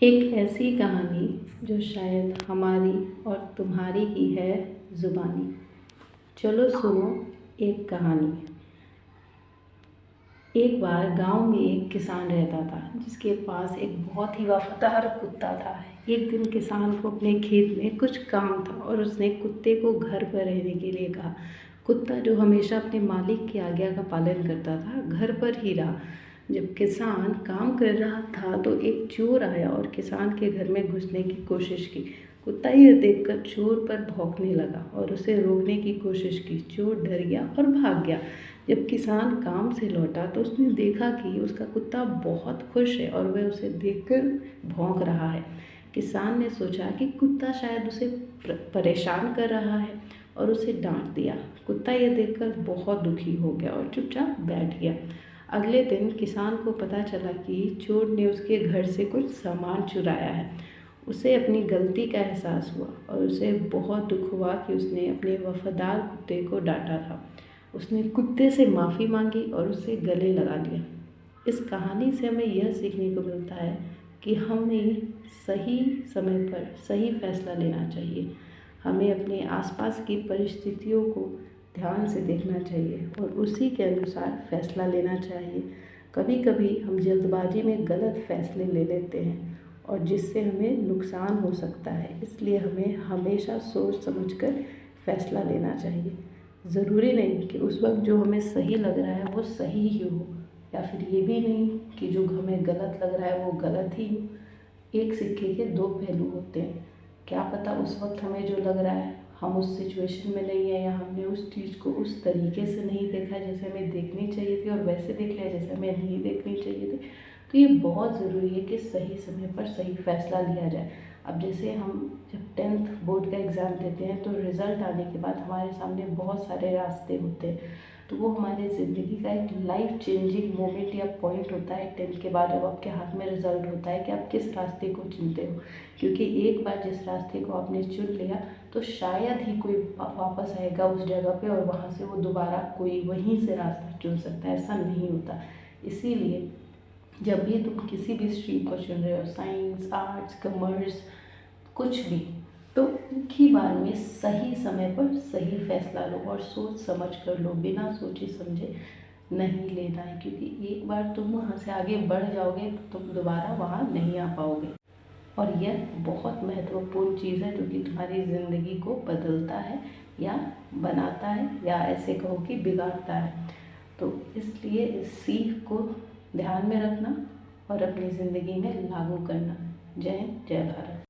एक ऐसी कहानी जो शायद हमारी और तुम्हारी ही है ज़ुबानी। चलो सुनो एक कहानी। एक बार गांव में एक किसान रहता था जिसके पास एक बहुत ही वफादार कुत्ता था। एक दिन किसान को अपने खेत में कुछ काम था और उसने कुत्ते को घर पर रहने के लिए कहा। कुत्ता जो हमेशा अपने मालिक की आज्ञा का पालन करता था घर पर ही रहा। जब किसान काम कर रहा था तो एक चोर आया और किसान के घर में घुसने की कोशिश की। कुत्ता यह देखकर चोर पर भौंकने लगा और उसे रोकने की कोशिश की। चोर डर गया और भाग गया। जब किसान काम से लौटा तो उसने देखा कि उसका कुत्ता बहुत खुश है और वह उसे देखकर भौंक रहा है। किसान ने सोचा कि कुत्ता शायद उसे परेशान कर रहा है और उसे डांट दिया। कुत्ता यह देखकर बहुत दुखी हो गया और चुपचाप बैठ गया। अगले दिन किसान को पता चला कि चोर ने उसके घर से कुछ सामान चुराया है। उसे अपनी गलती का एहसास हुआ और उसे बहुत दुख हुआ कि उसने अपने वफादार कुत्ते को डांटा था। उसने कुत्ते से माफ़ी मांगी और उसे गले लगा लिया। इस कहानी से हमें यह सीखने को मिलता है कि हमें सही समय पर सही फैसला लेना चाहिए। हमें अपने आसपास की परिस्थितियों को ध्यान से देखना चाहिए और उसी के अनुसार फैसला लेना चाहिए। कभी कभी हम जल्दबाजी में गलत फैसले ले लेते हैं और जिससे हमें नुकसान हो सकता है, इसलिए हमें हमेशा सोच समझकर फैसला लेना चाहिए। ज़रूरी नहीं कि उस वक्त जो हमें सही लग रहा है वो सही ही हो, या फिर ये भी नहीं कि जो हमें गलत लग रहा है वो गलत ही हो। एक सिक्के के दो पहलू होते हैं। क्या पता उस वक्त हमें जो लग रहा है हम उस सिचुएशन में नहीं है, या हमने उस चीज़ को उस तरीके से नहीं देखा जैसे हमें देखनी चाहिए थी और वैसे देख लिया जैसे हमें नहीं देखनी चाहिए थी। तो ये बहुत ज़रूरी है कि सही समय पर सही फैसला लिया जाए। अब जैसे हम जब 10th बोर्ड का एग्ज़ाम देते हैं तो रिज़ल्ट आने के बाद हमारे सामने बहुत सारे रास्ते होते हैं। तो वो हमारे ज़िंदगी का एक लाइफ चेंजिंग मोमेंट या पॉइंट होता है 10th के बाद, जब आपके हाथ में रिज़ल्ट होता है कि आप किस रास्ते को चुनते हो। क्योंकि एक बार जिस रास्ते को आपने चुन लिया तो शायद ही कोई वापस आएगा उस जगह पे और वहाँ से वो दोबारा कोई वहीं से रास्ता चुन सकता है, ऐसा नहीं होता। इसीलिए जब भी तुम किसी भी स्ट्रीम को चुन रहे हो, साइंस, आर्ट्स, कॉमर्स, कुछ भी, तो एक ही बार में सही समय पर सही फैसला लो और सोच समझ कर लो। बिना सोचे समझे नहीं लेना है, क्योंकि एक बार तुम वहाँ से आगे बढ़ जाओगे तो तुम दोबारा वहाँ नहीं आ पाओगे। और यह बहुत महत्वपूर्ण चीज़ है जो कि तुम्हारी ज़िंदगी को बदलता है या बनाता है, या ऐसे कहो कि बिगाड़ता है। तो इसलिए इस सीख को ध्यान में रखना और अपनी ज़िंदगी में लागू करना। जय हिंद, जय भारत।